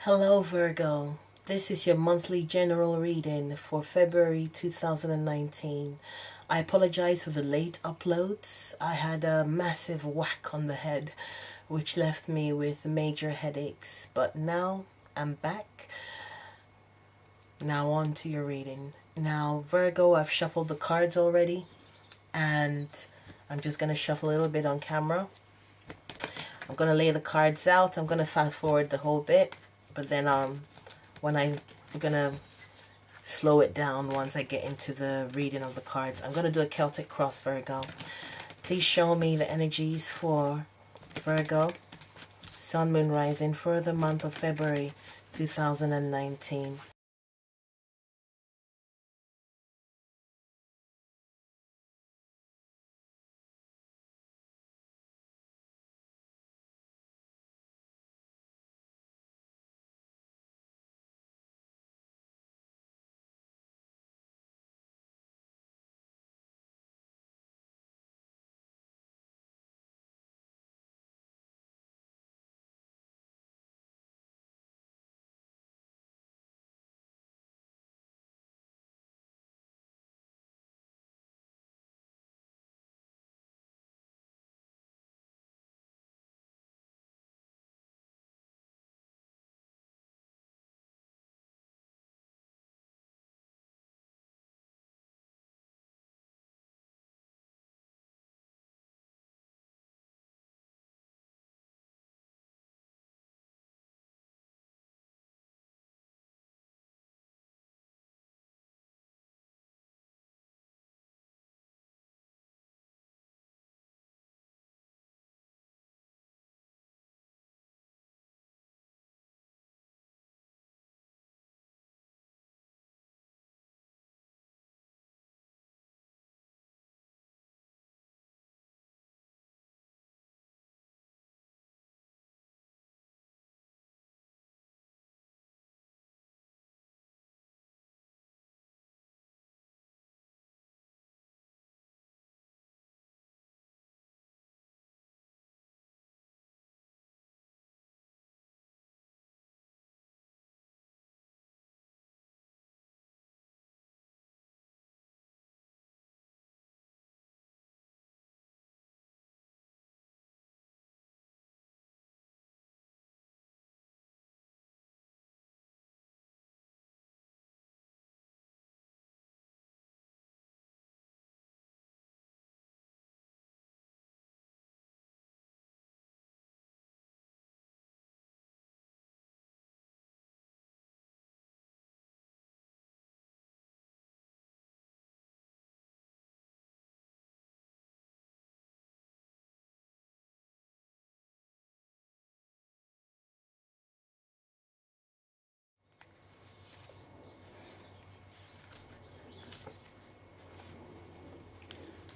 Hello Virgo, this is your monthly general reading for February 2019. I apologize for the late uploads. I had a massive whack on the head which left me with major headaches, but now I'm back. Now on to your reading. Now Virgo, I've shuffled the cards already and I'm just going to shuffle a little bit on camera. I'm going to lay the cards out. I'm going to fast forward the whole bit, but then when I'm going to slow it down once I get into the reading of the cards. I'm going to do a Celtic cross, Virgo. Please show me the energies for Virgo, Sun, Moon, Rising for the month of February 2019.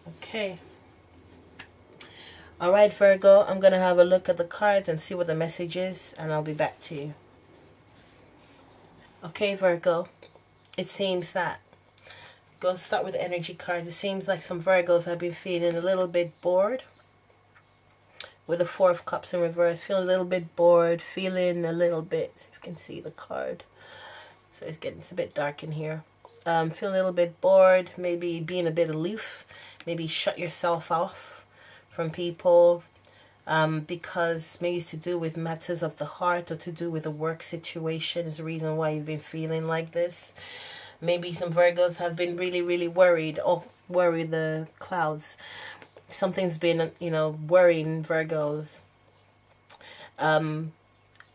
Okay. All right, Virgo, I'm going to have a look at the cards and see what the message is, and I'll be back to you. Okay, Virgo, it seems that, go start with the energy cards. It seems like some Virgos have been feeling a little bit bored with the Four of Cups in reverse. Feeling a little bit bored, feeling a little bit, if you can see the card. So it's a bit dark in here. Feel a little bit bored, maybe being a bit aloof, maybe shut yourself off from people, because maybe it's to do with matters of the heart or to do with a work situation is the reason why you've been feeling like this. Maybe some Virgos have been really, really worried. Oh, worry the clouds. Something's been, worrying Virgos.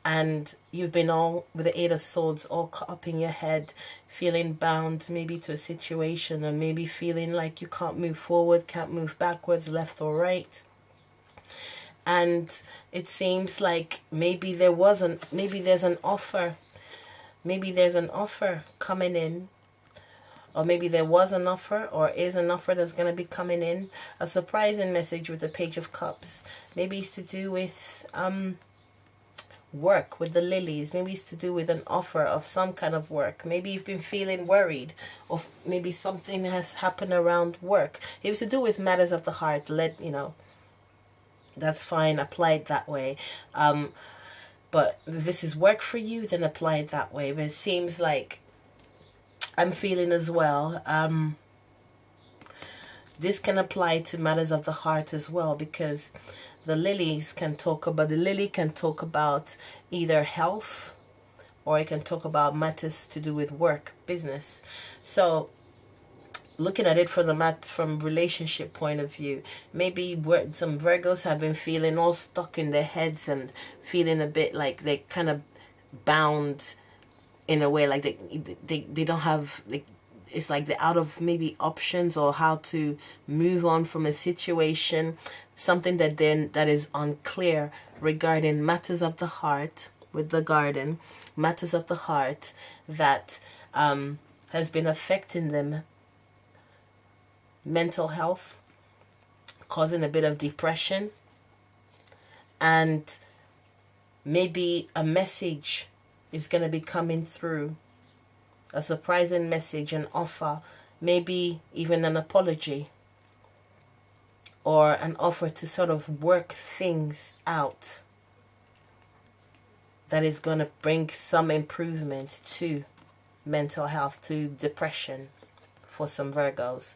And you've been all with the Eight of Swords all caught up in your head, feeling bound maybe to a situation, and maybe feeling like you can't move forward, can't move backwards, left or right. And it seems like maybe there's an offer. Maybe there's an offer coming in, or maybe there was an offer or is an offer that's going to be coming in. A surprising message with the Page of Cups. Maybe it's to do with work with the lilies. Maybe it's to do with an offer of some kind of work. Maybe you've been feeling worried, or maybe something has happened around work. If it's to do with matters of the heart, that's fine, apply it that way. But if this is work for you, then apply it that way. But it seems like I'm feeling as well, this can apply to matters of the heart as well, because the lily can talk about either health, or it can talk about matters to do with work, business. So looking at it from relationship point of view, maybe some Virgos have been feeling all stuck in their heads and feeling a bit like they kind of bound in a way, like they don't have, like, it's like they're out of maybe options or how to move on from a situation, something that is unclear regarding matters of the heart with the garden, matters of the heart that has been affecting them, mental health, causing a bit of depression, and maybe a message is going to be coming through, a surprising message, an offer, maybe even an apology, or an offer to sort of work things out that is going to bring some improvement to mental health, to depression for some Virgos.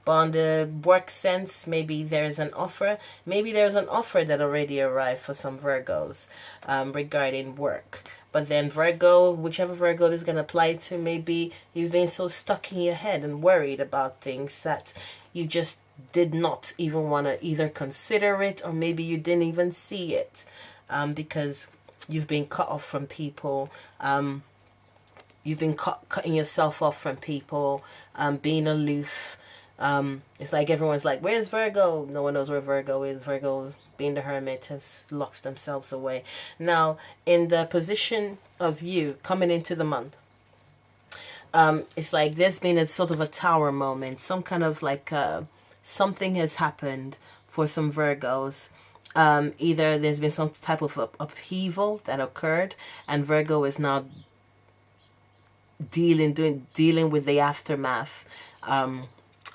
But on the work sense, maybe there's an offer. Maybe there's an offer that already arrived for some Virgos regarding work. But then Virgo, whichever Virgo this is going to apply to, maybe you've been so stuck in your head and worried about things that you just did not even want to either consider it, or maybe you didn't even see it because you've been cut off from people. You've been cutting yourself off from people, being aloof. It's like everyone's like, where's Virgo? No one knows where Virgo is. Virgo, being the hermit, has locked themselves away. Now, in the position of you coming into the month, it's like there's been a sort of a tower moment. Some kind of like something has happened for some Virgos. Either there's been some type of upheaval that occurred, and Virgo is now dealing with the aftermath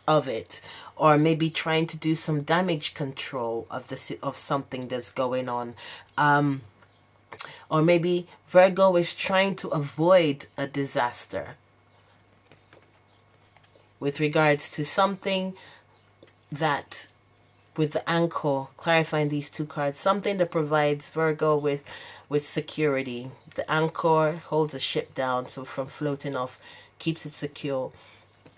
of it, or maybe trying to do some damage control of something that's going on, or maybe Virgo is trying to avoid a disaster with regards to something that, with the anchor, clarifying these two cards, something that provides Virgo with security. The anchor holds a ship down, so from floating off, keeps it secure.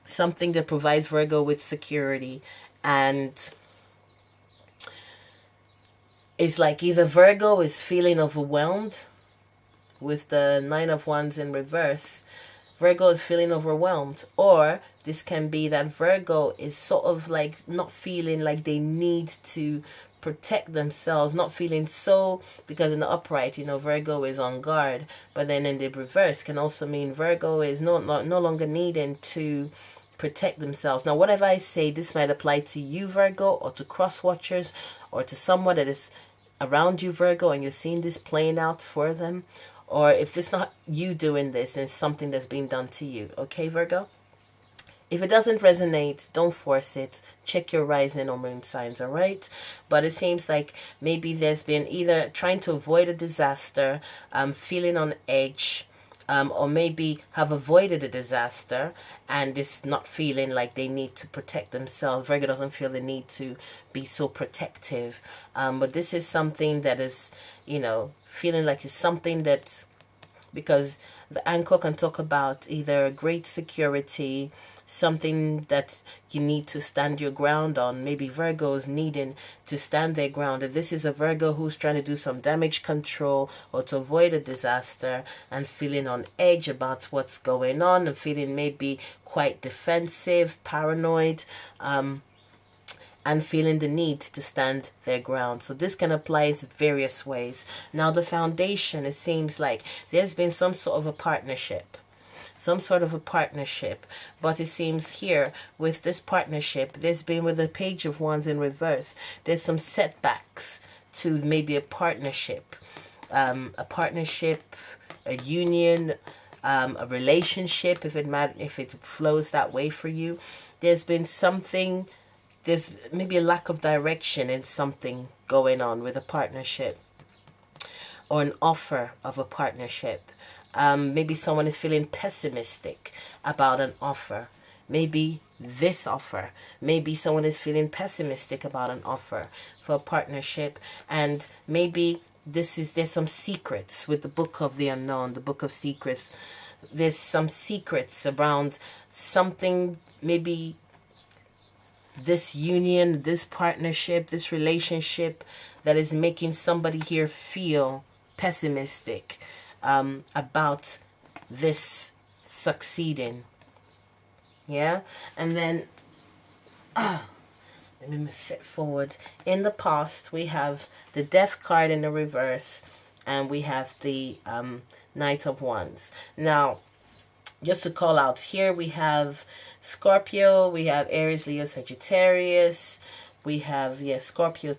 Something that provides Virgo with security, and it's like either Virgo is feeling overwhelmed with the Nine of Wands in reverse. Virgo is feeling overwhelmed, or this can be that Virgo is sort of like not feeling like they need to protect themselves, not feeling so, because in the upright, Virgo is on guard, but then in the reverse can also mean Virgo is no longer needing to protect themselves. Now, whatever I say, this might apply to you, Virgo, or to cross watchers, or to someone that is around you, Virgo, and you're seeing this playing out for them. Or if this not you doing this, it's something that's being done to you. Okay, Virgo? If it doesn't resonate, don't force it. Check your rising or moon signs, all right? But it seems like maybe there's been either trying to avoid a disaster, feeling on edge, or maybe have avoided a disaster and it's not feeling like they need to protect themselves. Virgo doesn't feel the need to be so protective. But this is something that is, feeling like it's something that, because the anchor can talk about either great security, something that you need to stand your ground on. Maybe Virgos needing to stand their ground. If this is a Virgo who's trying to do some damage control or to avoid a disaster and feeling on edge about what's going on and feeling maybe quite defensive, paranoid, and feeling the need to stand their ground. So this can apply in various ways. Now the foundation, it seems like there's been some sort of a partnership. But it seems here with this partnership, there's been, with the Page of Wands in reverse, there's some setbacks to maybe a partnership, a union, a relationship, if it flows that way for you. There's maybe a lack of direction in something going on with a partnership. or an offer of a partnership. Maybe someone is feeling pessimistic about an offer. Maybe this offer. Maybe someone is feeling pessimistic about an offer for a partnership. And maybe there's some secrets with the book of the unknown, the book of secrets. There's some secrets around something, maybe this union, this partnership, this relationship that is making somebody here feel pessimistic about this succeeding. Yeah. And then let me sit forward. In the past, we have the Death card in the reverse, and we have the Knight of Wands. Now, just to call out, here we have Scorpio, we have Aries, Leo, Sagittarius, we have, Scorpio,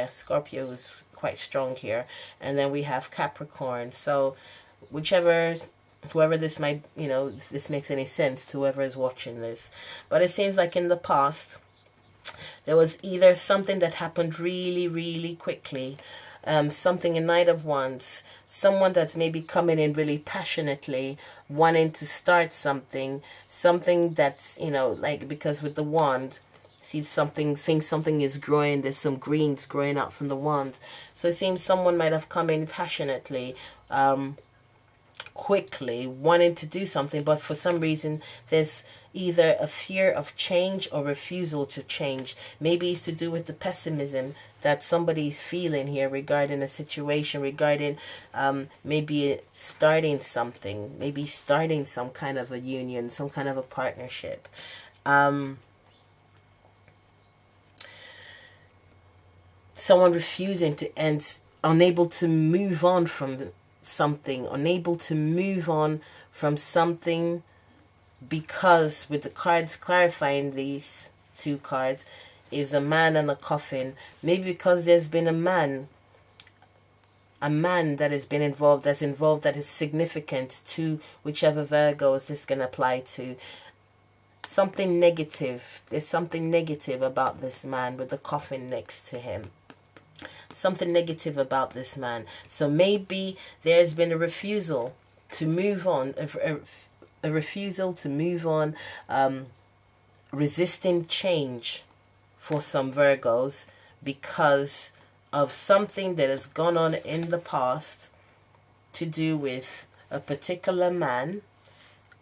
Scorpio is quite strong here, and then we have Capricorn. So whoever this might, if this makes any sense to whoever is watching this. But it seems like in the past, there was either something that happened really, really quickly, something in Knight of Wands, someone that's maybe coming in really passionately, wanting to start something that's, like, because with the wand, see something is growing, there's some greens growing out from the wand. So it seems someone might have come in passionately, quickly, wanting to do something, but for some reason there's either a fear of change or refusal to change. Maybe it's to do with the pessimism that somebody's feeling here regarding a situation, regarding maybe starting something, maybe starting some kind of a union, some kind of a partnership. Someone refusing to end, unable to move on from something, unable to move on from something, because with the cards clarifying, these two cards is a man and a coffin. Maybe because there's been a man that has been involved, that is significant to whichever Virgos this can apply to. Something negative. There's something negative about this man with the coffin next to him. Something negative about this man. So maybe there's been a refusal to move on, a refusal to move on, resisting change for some Virgos because of something that has gone on in the past to do with a particular man,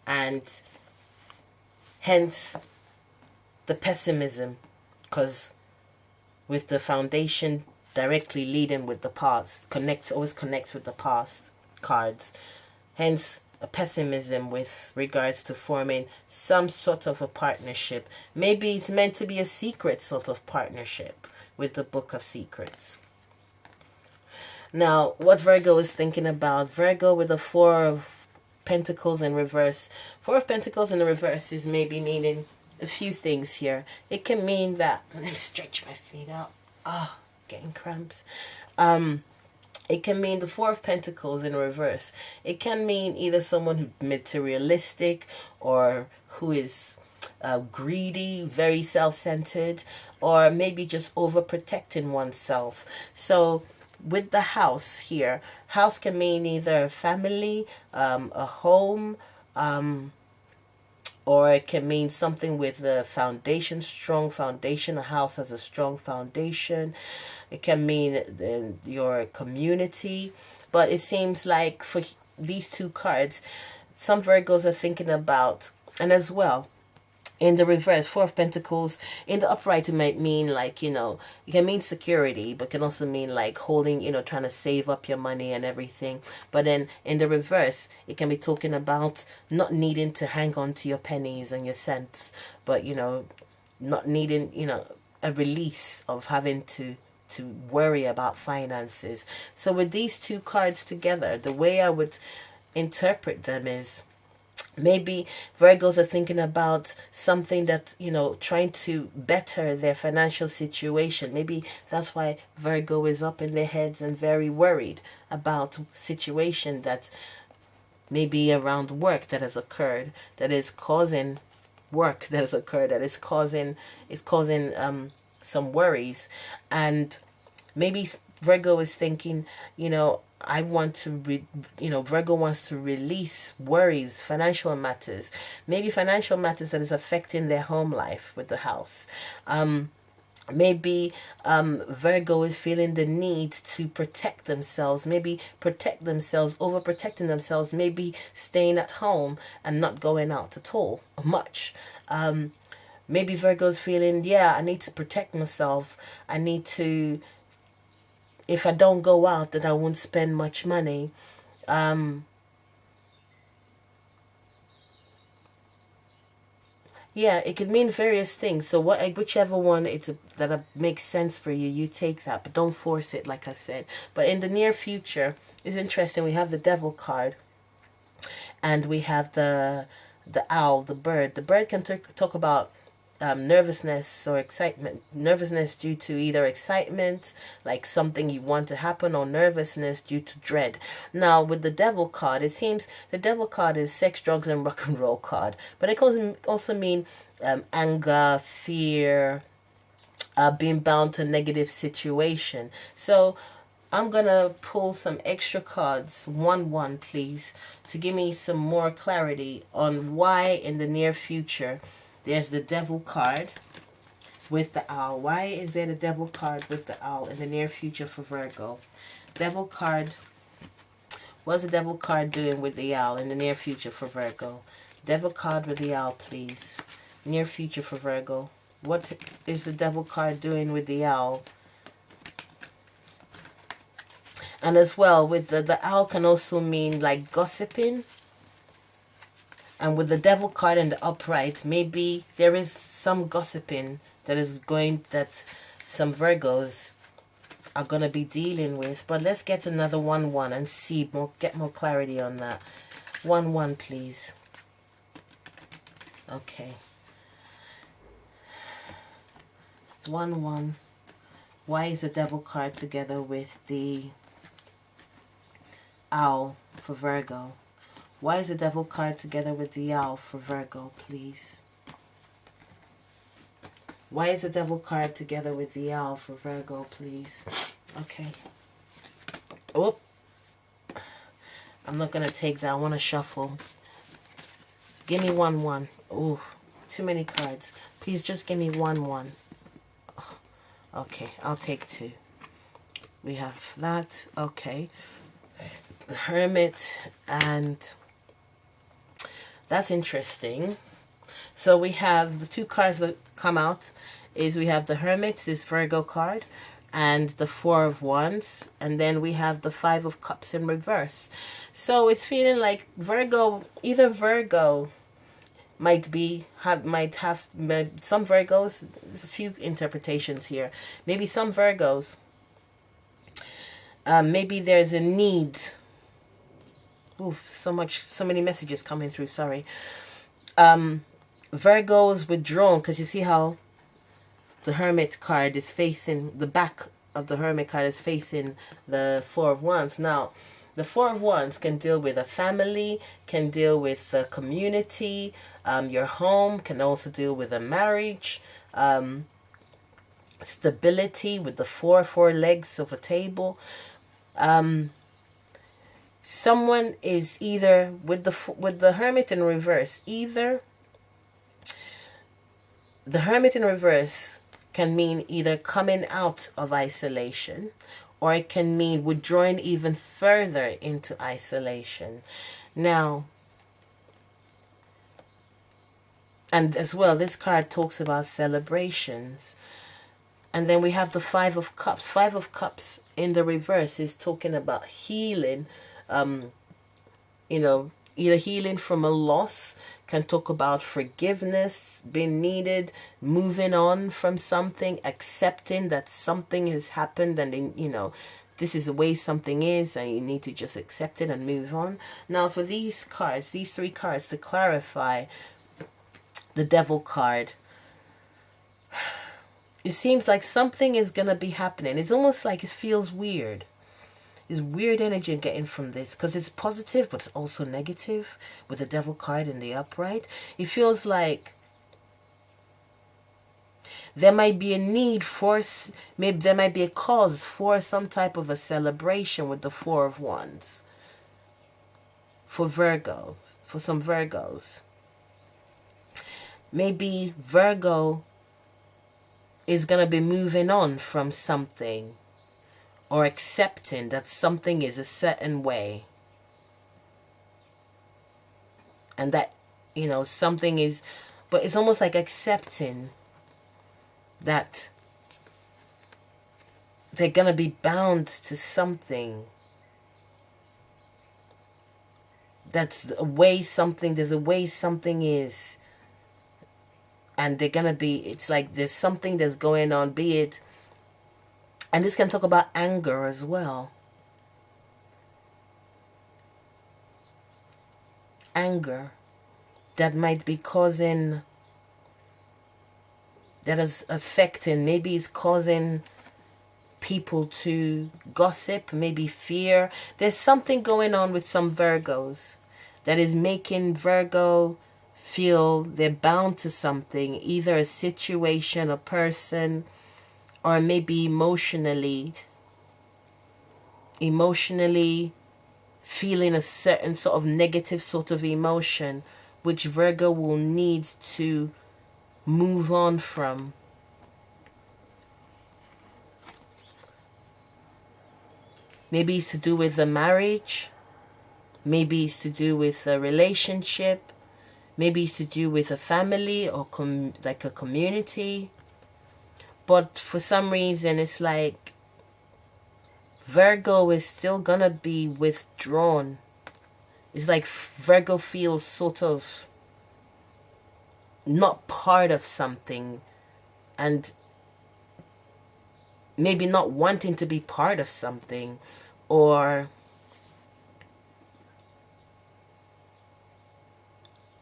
and hence the pessimism, because with the foundation directly leading with the past, always connects with the past cards, hence a pessimism with regards to forming some sort of a partnership. Maybe it's meant to be a secret sort of partnership with the Book of Secrets. Now, what Virgo is thinking about, Virgo with the Four of Pentacles in reverse. Four of Pentacles in the reverse is maybe meaning a few things here. It can mean that, let me stretch my feet out. Getting cramps. It can mean the Four of Pentacles in reverse. It can mean either someone who's materialistic, or who is greedy, very self-centered, or maybe just overprotecting oneself. So with the house here, house can mean either a family, a home, or it can mean something with a foundation, strong foundation. A house has a strong foundation. It can mean your community. But it seems like for these two cards, some Virgos are thinking about, and as well, in the reverse, Four of Pentacles, in the upright, it might mean like, it can mean security, but can also mean like holding, trying to save up your money and everything. But then in the reverse, it can be talking about not needing to hang on to your pennies and your cents, but, not needing, a release of having to worry about finances. So with these two cards together, the way I would interpret them is, maybe Virgos are thinking about something that, trying to better their financial situation. Maybe that's why Virgo is up in their heads and very worried about situation that maybe around work that has occurred, that is causing some worries. And maybe Virgo is thinking, you know, I want to, Virgo wants to release worries, financial matters, maybe financial matters that is affecting their home life with the house. Maybe Virgo is feeling the need to protect themselves, maybe protect themselves, overprotecting themselves, maybe staying at home and not going out at all, much. Maybe Virgo's feeling, yeah, I need to protect myself. I need to, if I don't go out, then I won't spend much money. Yeah, it could mean various things. So whichever one makes sense for you, you take that, but don't force it, like I said. But in the near future, it's interesting. We have the Devil card, and we have the owl, the bird. The bird can talk about nervousness or excitement. Nervousness due to either excitement, like something you want to happen, or nervousness due to dread. Now, with the Devil card, it seems the Devil card is sex, drugs, and rock and roll card. But it can also mean anger, fear, being bound to a negative situation. So I'm gonna pull some extra cards, one please, to give me some more clarity on why in the near future there's the Devil card with the owl. Why is there the Devil card with the owl in the near future for Virgo? Devil card. What's the Devil card doing with the owl in the near future for Virgo? Devil card with the owl, please. Near future for Virgo. What is the Devil card doing with the owl? And as well, with the owl can also mean like gossiping. And with the Devil card in the upright, maybe there is some gossiping that some Virgos are going to be dealing with. But let's get another 1-1 and see get more clarity on that. 1-1, please. Okay. 1-1. Why is the Devil card together with the owl for Virgo? Why is the Devil card together with the owl for Virgo, please? Why is the Devil card together with the owl for Virgo, please? Okay. Oh, I'm not going to take that. I want to shuffle. Give me 1-1. Ooh, too many cards. Please just give me 1-1. Okay, I'll take 2. We have that. Okay. The Hermit, and that's interesting. So we have the 2 cards that come out is we have the Hermit, this Virgo card, and the 4 of Wands, and then we have the 5 of Cups in reverse. So it's feeling like either Virgo might have some Virgos. There's a few interpretations here. Maybe some Virgos. Maybe there's a need. Ooh, so many messages coming through. Sorry. Virgo's withdrawn, because you see how the Hermit card is facing, the back of the Hermit card is facing the 4 of Wands. Now, the 4 of Wands can deal with a family, can deal with a community, your home, can also deal with a marriage, stability with the four legs of a table. Someone is either with the Hermit in reverse. Either the Hermit in reverse can mean either coming out of isolation, or it can mean withdrawing even further into isolation. Now, and as well, this card talks about celebrations. And then we have the 5 of Cups. 5 of Cups in the reverse is talking about healing. Either healing from a loss, can talk about forgiveness being needed, moving on from something, accepting that something has happened, and then, this is the way something is, and you need to just accept it and move on. Now, for these 3 cards, to clarify the Devil card, it seems like something is going to be happening. It's almost like it feels weird. There's weird energy I'm getting from this, because it's positive, but it's also negative with the Devil card in the upright. It feels like there might be a need for, maybe there might be a cause for some type of a celebration with the Four of Wands for Virgos, for some Virgos. Maybe Virgo is going to be moving on from something, or accepting that something is a certain way, and that, you know, something is, but it's almost like accepting that they're going to be bound to something. That's a way something, there's a way something is, and they're going to be, it's like there's something that's going on, be it, and this can talk about anger as well. Anger that might be causing, that is affecting, maybe it's causing people to gossip, maybe fear. There's something going on with some Virgos that is making Virgo feel they're bound to something, either a situation, a person, or maybe emotionally feeling a certain sort of negative sort of emotion, which Virgo will need to move on from. Maybe it's to do with a marriage. Maybe it's to do with a relationship. Maybe it's to do with a family or like a community. But for some reason, it's like Virgo is still gonna be withdrawn. It's like Virgo feels sort of not part of something, and maybe not wanting to be part of something, or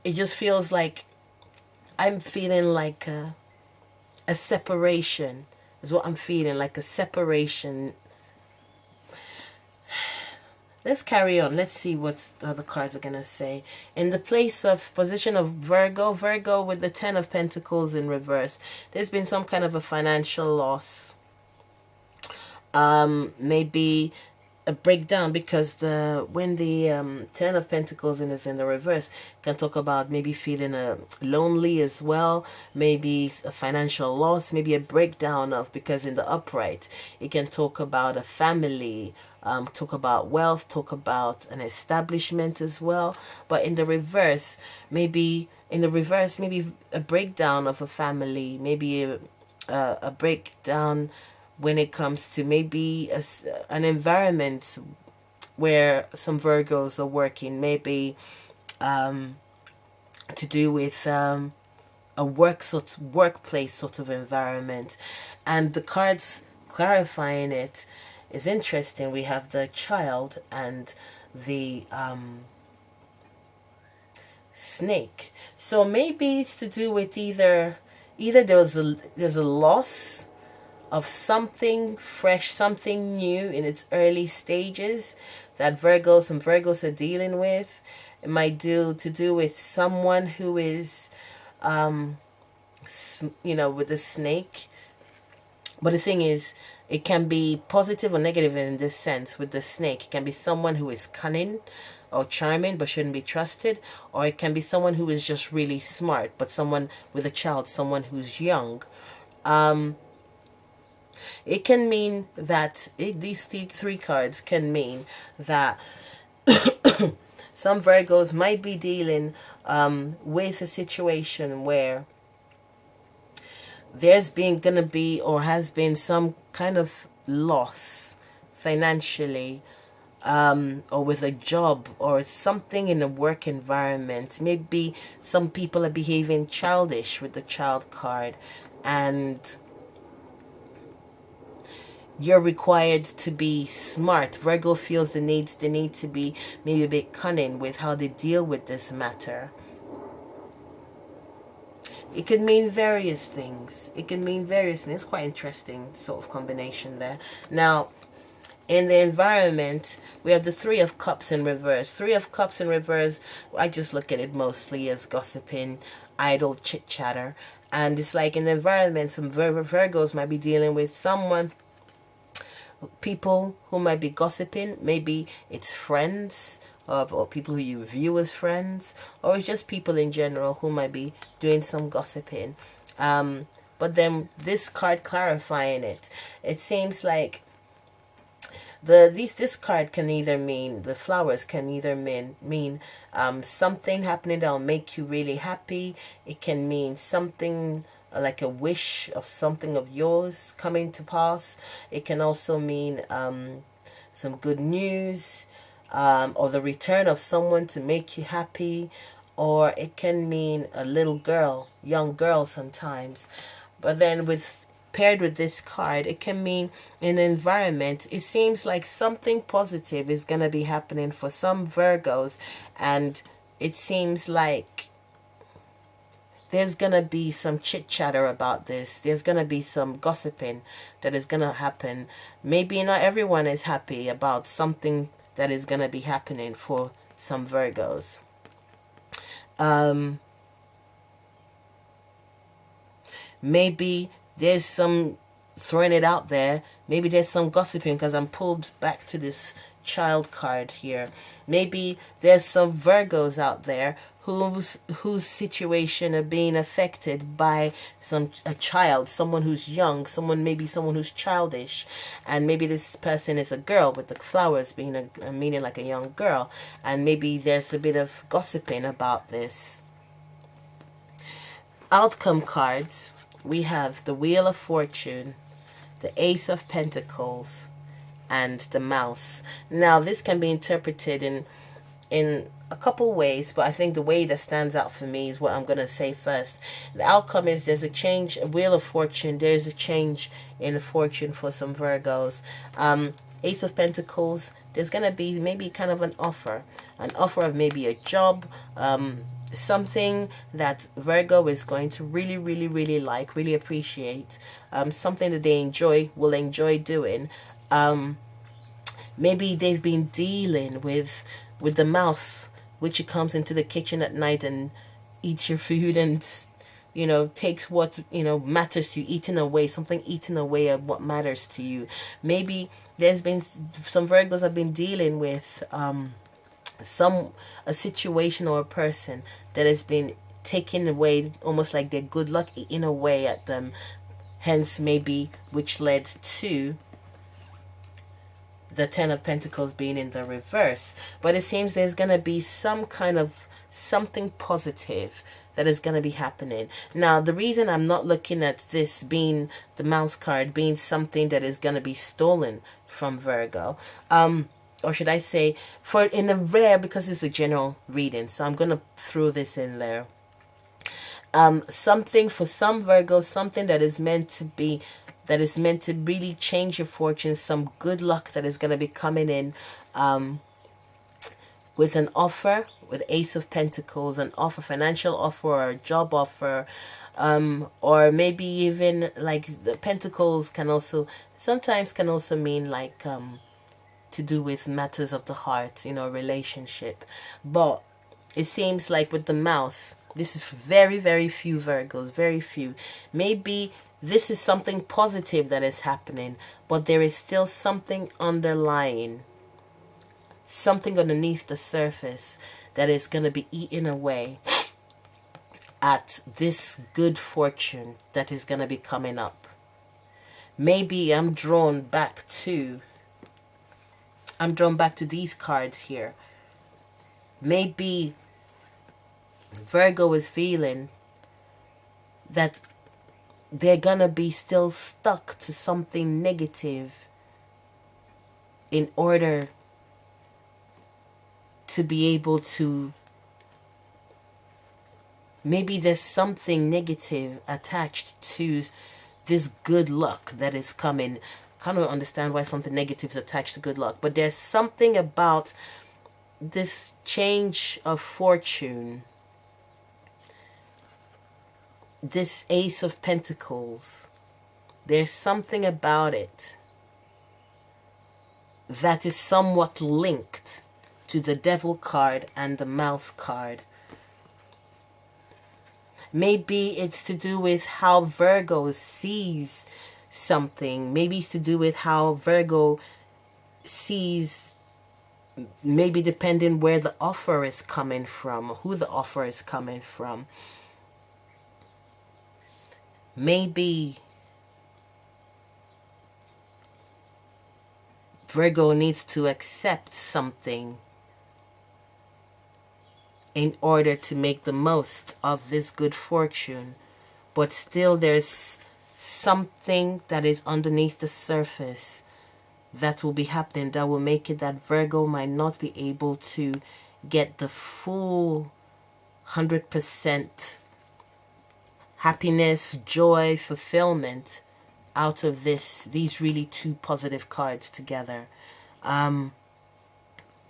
it just feels like I'm feeling like a separation is what I'm feeling, like a separation. Let's carry on. Let's see what the other cards are going to say. In the place of position of Virgo with the Ten of Pentacles in reverse, there's been some kind of a financial loss. Maybe a breakdown, because when the Ten of Pentacles is in the reverse, can talk about maybe feeling lonely as well, maybe a financial loss, maybe a breakdown of, because in the upright it can talk about a family, talk about wealth, talk about an establishment as well. But in the reverse, maybe a breakdown of a family, maybe a breakdown when it comes to maybe an environment where some Virgos are working, maybe to do with a workplace sort of environment. And the cards clarifying it is interesting. We have the Child and the Snake. So maybe it's to do with either there's a loss of something fresh, something new in its early stages that some Virgos are dealing with. It might to do with someone who is, with the snake. But the thing is, it can be positive or negative in this sense. With the snake, it can be someone who is cunning or charming but shouldn't be trusted, or it can be someone who is just really smart, but someone with a child, someone who's young. It can mean that these three cards can mean that some Virgos might be dealing with a situation where there's gonna be or has been some kind of loss financially, or with a job or something in a work environment. Maybe some people are behaving childish with the Child card, and you're required to be smart. Virgo feels the need to be maybe a bit cunning with how they deal with this matter. It could mean various things. It's quite interesting sort of combination there. Now, in the environment, we have the Three of Cups in reverse. Three of Cups in reverse, I just look at it mostly as gossiping, idle chit-chatter. And it's like in the environment, some Virgos might be dealing with someone, people who might be gossiping. Maybe it's friends, or people who you view as friends, or it's just people in general who might be doing some gossiping. But then this card clarifying it, it seems like this card can either mean, the flowers can either mean something happening that'll make you really happy. It can mean something like a wish of something of yours coming to pass. It can also mean some good news, or the return of someone to make you happy, or it can mean a little girl, young girl sometimes. But then paired with this card, it can mean in the environment. It seems like something positive is going to be happening for some Virgos, and it seems like there's going to be some chit chatter about this. There's going to be some gossiping that is going to happen. Maybe not everyone is happy about something that is going to be happening for some Virgos. Maybe there's some throwing it out there. Maybe there's some gossiping, because I'm pulled back to this child card here. Maybe there's some Virgos out there whose situation are being affected by a child, someone who's young, maybe someone who's childish, and maybe this person is a girl, with the flowers being a meaning like a young girl, and maybe there's a bit of gossiping about this. Outcome cards. We have the Wheel of Fortune, the Ace of Pentacles, and the Mouse. Now, this can be interpreted in a couple ways, but I think the way that stands out for me is what I'm going to say first. The outcome is there's a change, a Wheel of Fortune. There's a change in fortune for some Virgos. Ace of Pentacles, there's going to be maybe kind of an offer of maybe a job, something that Virgo is going to really, really, really like, really appreciate, something that they will enjoy doing. Maybe they've been dealing with the mouse, which comes into the kitchen at night and eats your food and, takes what, matters to you, eating away of what matters to you. Maybe there's been some Virgos have been dealing with a situation or a person that has been taken away, almost like their good luck eaten away at them, hence maybe which led to the Ten of Pentacles being in the reverse. But it seems there's going to be some kind of something positive that is going to be happening. Now, the reason I'm not looking at this being the Mouse card being something that is going to be stolen from Virgo, or should I say, in a rare, because it's a general reading, so I'm going to throw this in there. Something for some Virgos, something that is meant to really change your fortune, some good luck that is going to be coming in, with an offer, with Ace of Pentacles, an offer, financial offer, or a job offer, or maybe even like the Pentacles sometimes can also mean like, to do with matters of the heart, relationship. But it seems like with the Mouse, this is very, very few Virgos, very few. Maybe this is something positive that is happening, but there is still something underlying, something underneath the surface that is going to be eaten away at this good fortune that is going to be coming up. Maybe I'm drawn back to these cards here. Maybe Virgo is feeling that they're gonna be still stuck to something negative in order to be able to, maybe there's something negative attached to this good luck that is coming. Kind of understand why something negative is attached to good luck, but there's something about this change of fortune, this Ace of Pentacles. There's something about it that is somewhat linked to the Devil card and the Mouse card. Maybe it's to do with how Virgo sees something. Maybe it's to do with how Virgo sees, maybe depending where the offer is coming from, who the offer is coming from. Maybe Virgo needs to accept something in order to make the most of this good fortune. But still there's something that is underneath the surface that will be happening that will make it that Virgo might not be able to get the full 100% happiness, joy, fulfillment out of these really two positive cards together.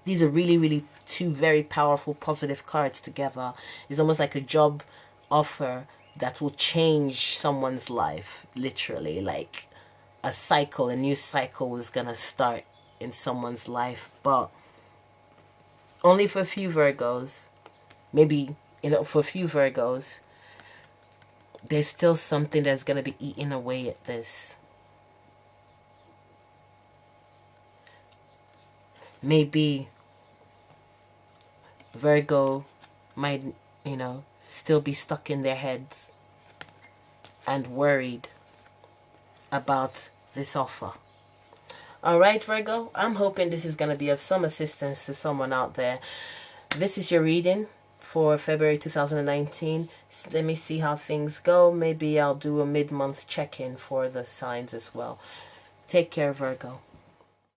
These are really two very powerful positive cards together. It's almost like a job offer that will change someone's life, literally. Like a new cycle is gonna start in someone's life, but only for a few Virgos. Maybe, for a few Virgos, there's still something that's gonna be eating away at this. Maybe Virgo might, still be stuck in their heads and worried about this offer. All right, Virgo, I'm hoping this is going to be of some assistance to someone out there. This is your reading for February 2019. Let me see how things go. Maybe I'll do a mid-month check-in for the signs as well. Take care, Virgo.